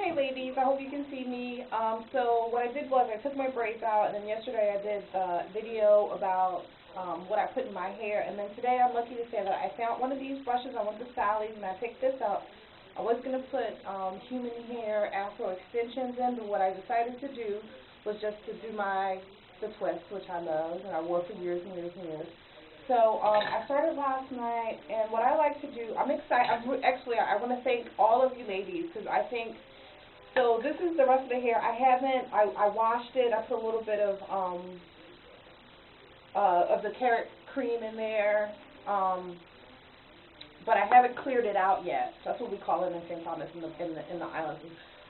Hey ladies, I hope you can see me. So what I did was I took my braids out, and then yesterday I did a video about what I put in my hair, and then today I'm lucky to say that I found one of these brushes. I went to Sally's and I picked this up. I was going to put human hair afro extensions in, but what I decided to do was just to do the twist, which I love and I wore for years and years and years. So I started last night, and what I like to do, I'm excited. Actually, I want to thank all of you ladies, because I think, so this is the rest of the hair. I washed it. I put a little bit of the carrot cream in there, but I haven't cleared it out yet. That's what we call it in St. Thomas in the islands.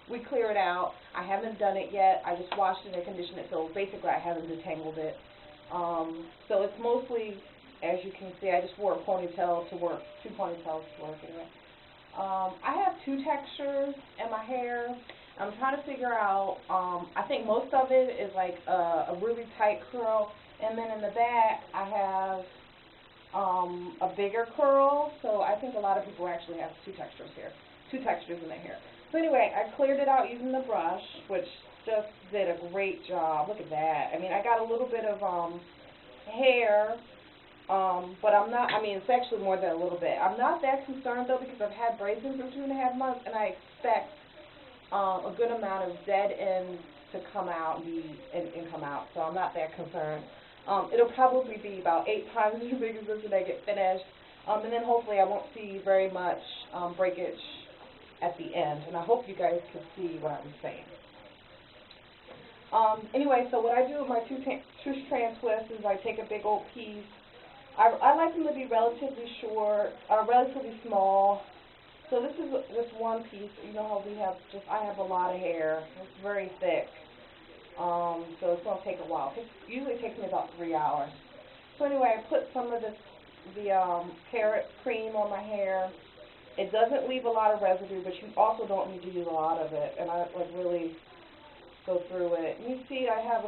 We clear it out. I haven't done it yet. I just washed it and conditioned it, so basically I haven't detangled it. So it's mostly, as you can see, I just wore a ponytail to work, two ponytails to work anyway. I have two textures in my hair. I'm trying to figure out, I think most of it is like a really tight curl, and then in the back I have a bigger curl, so I think a lot of people actually have two textures in their hair. So anyway, I cleared it out using the brush, which just did a great job. Look at that. I mean, I got a little bit of hair, but I'm not, I mean, it's actually more than a little bit. I'm not that concerned, though, because I've had braids in for 2.5 months, and I expect a good amount of dead ends to come out and come out, so I'm not that concerned. It'll probably be about 8 times as big as this when I get finished, and then hopefully I won't see very much breakage at the end, and I hope you guys can see what I'm saying. Anyway, so what I do with my two strand twists is I take a big old piece. I like them to be relatively short, relatively small. So this is just one piece. You know how I have a lot of hair. It's very thick. So it's going to take a while. It usually takes me about 3 hours. So anyway, I put some of the carrot cream on my hair. It doesn't leave a lot of residue, but you also don't need to use a lot of it. And I like really go through it. And you see I have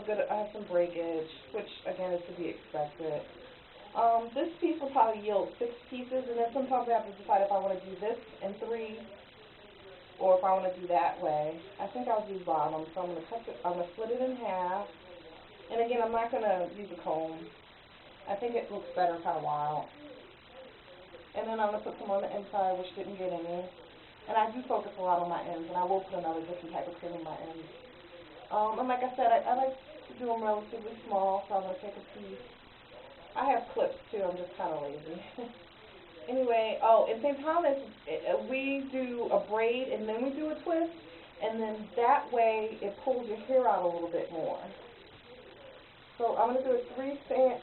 some breakage, which again is to be expected. This piece will probably yield 6 pieces, and then sometimes I have to decide if I want to do this in 3 or if I want to do that way. I think I'll do bottom, so I'm going to split it in half. And again, I'm not going to use a comb. I think it looks better kind of wild. And then I'm going to put some on the inside, which didn't get any. And I do focus a lot on my ends, and I will put another different type of cream on my ends. And like I said, I like to do them relatively small, so I'm going to take a piece. I have clips too, I'm just kind of lazy. Anyway, in St. Thomas, we do a braid and then we do a twist, and then that way it pulls your hair out a little bit more. So I'm going to do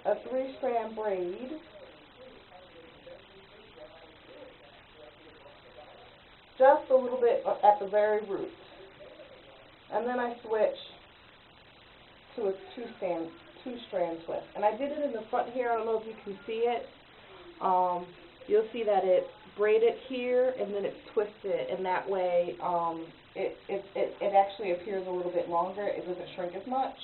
a three-strand braid. Just a little bit at the very root. And then I switch to a two-strand twist. And I did it in the front here. I don't know if you can see it. You'll see that it's braided here and then it's twisted, and that way it actually appears a little bit longer. It doesn't shrink as much.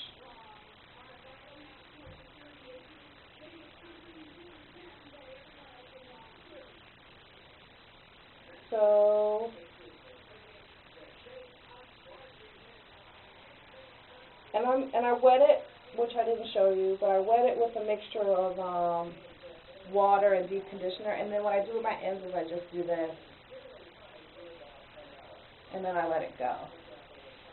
So and I wet it, which I didn't show you, but I wet it with a mixture of water and deep conditioner, and then what I do with my ends is I just do this, and then I let it go.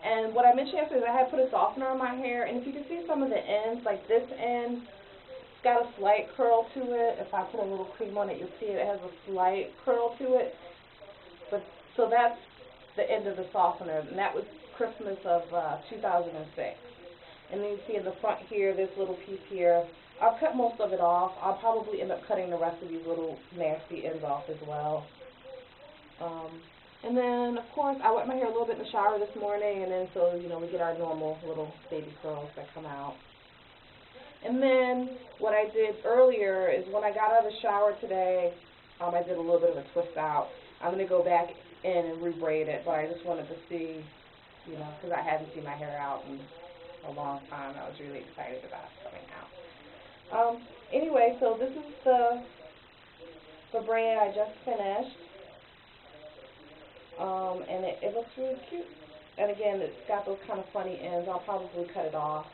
And what I mentioned yesterday is I had put a softener on my hair, and if you can see some of the ends, like this end, it's got a slight curl to it. If I put a little cream on it, you'll see it has a slight curl to it. But so that's the end of the softener, and that was Christmas of 2006. And then you see in the front here, this little piece here, I've cut most of it off. I'll probably end up cutting the rest of these little nasty ends off as well. And then, of course, I wet my hair a little bit in the shower this morning, and then so, you know, we get our normal little baby curls that come out. And then what I did earlier is when I got out of the shower today, I did a little bit of a twist out. I'm going to go back in and re-braid it, but I just wanted to see, you know, because I hadn't seen my hair out in a long time. I was really excited about it coming out. Anyway, so this is the braid I just finished, and it looks really cute. And again, it's got those kind of funny ends. I'll probably cut it off.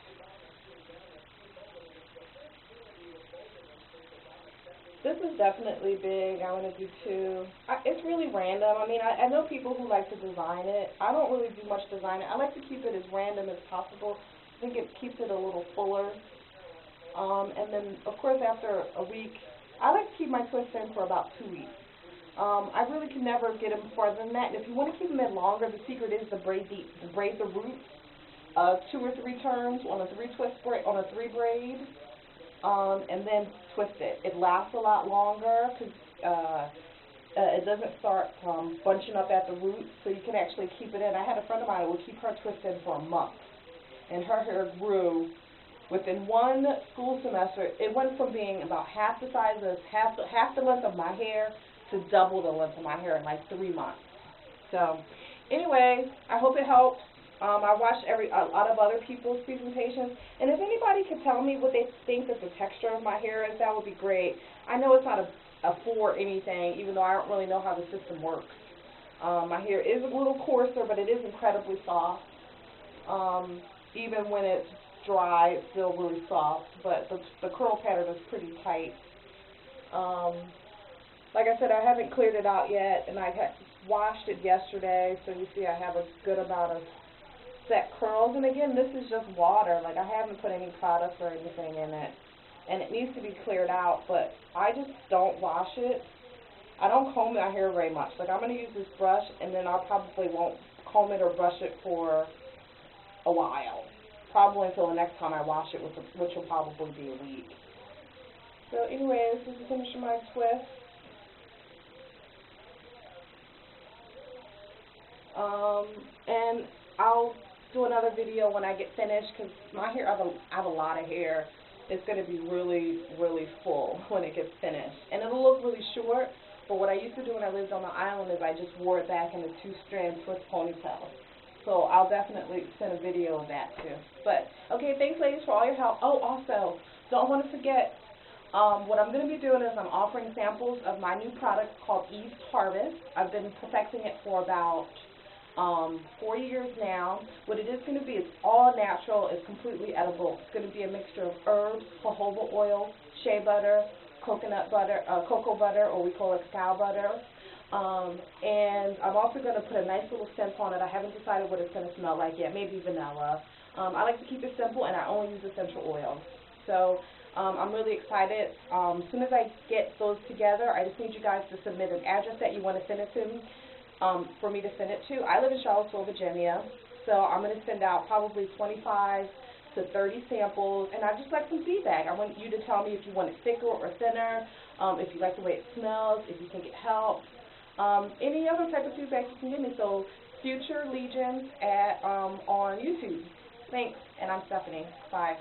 This is definitely big. I want to do two. It's really random. I mean, I know people who like to design it. I don't really do much designing. I like to keep it as random as possible. I think it keeps it a little fuller. And then, of course, after a week, I like to keep my twists in for about 2 weeks. I really can never get them farther than that. And if you want to keep them in longer, the secret is to braid the roots 2 or 3 turns on a 3 braid, and then twist it. It lasts a lot longer because it doesn't start bunching up at the roots, so you can actually keep it in. I had a friend of mine who would keep her twist in for a month, and her hair grew. Within one school semester, it went from being about half the size of half the length of my hair to double the length of my hair in like 3 months. So, anyway, I hope it helped. I watched a lot of other people's presentations, and if anybody could tell me what they think that the texture of my hair is, that would be great. I know it's not a for anything, even though I don't really know how the system works. My hair is a little coarser, but it is incredibly soft. Even when it's dry, it's still really soft, but the curl pattern is pretty tight. Like I said, I haven't cleared it out yet, and I washed it yesterday, so you see I have a good amount of set curls. And again, this is just water. Like, I haven't put any product or anything in it, and it needs to be cleared out, but I just don't wash it. I don't comb my hair very much. Like, I'm going to use this brush, and then I probably won't comb it or brush it for a while. Probably until the next time I wash it, which will probably be a week. So anyway, this is the finish of my twist. And I'll do another video when I get finished, because my hair, I have a lot of hair. It's going to be really, really full when it gets finished. And it'll look really short, but what I used to do when I lived on the island is I just wore it back in a 2-strand twist ponytail. So I'll definitely send a video of that too. But, okay, thanks ladies for all your help. Oh, also, don't want to forget, what I'm going to be doing is I'm offering samples of my new product called East Harvest. I've been perfecting it for about 4 years now. What it is going to be, it's all natural, it's completely edible. It's going to be a mixture of herbs, jojoba oil, shea butter, coconut butter, cocoa butter, or we call it cacao butter. And I'm also going to put a nice little scent on it. I haven't decided what it's going to smell like yet, maybe vanilla. I like to keep it simple, and I only use essential oils. So I'm really excited. As soon as I get those together, I just need you guys to submit an address that you want to send it to me, for me to send it to. I live in Charlottesville, Virginia, so I'm going to send out probably 25 to 30 samples, and I'd just like some feedback. I want you to tell me if you want it thicker or thinner, if you like the way it smells, if you think it helps. Any other type of feedback you can give me. So, Future Legions on YouTube. Thanks, and I'm Stephanie. Bye.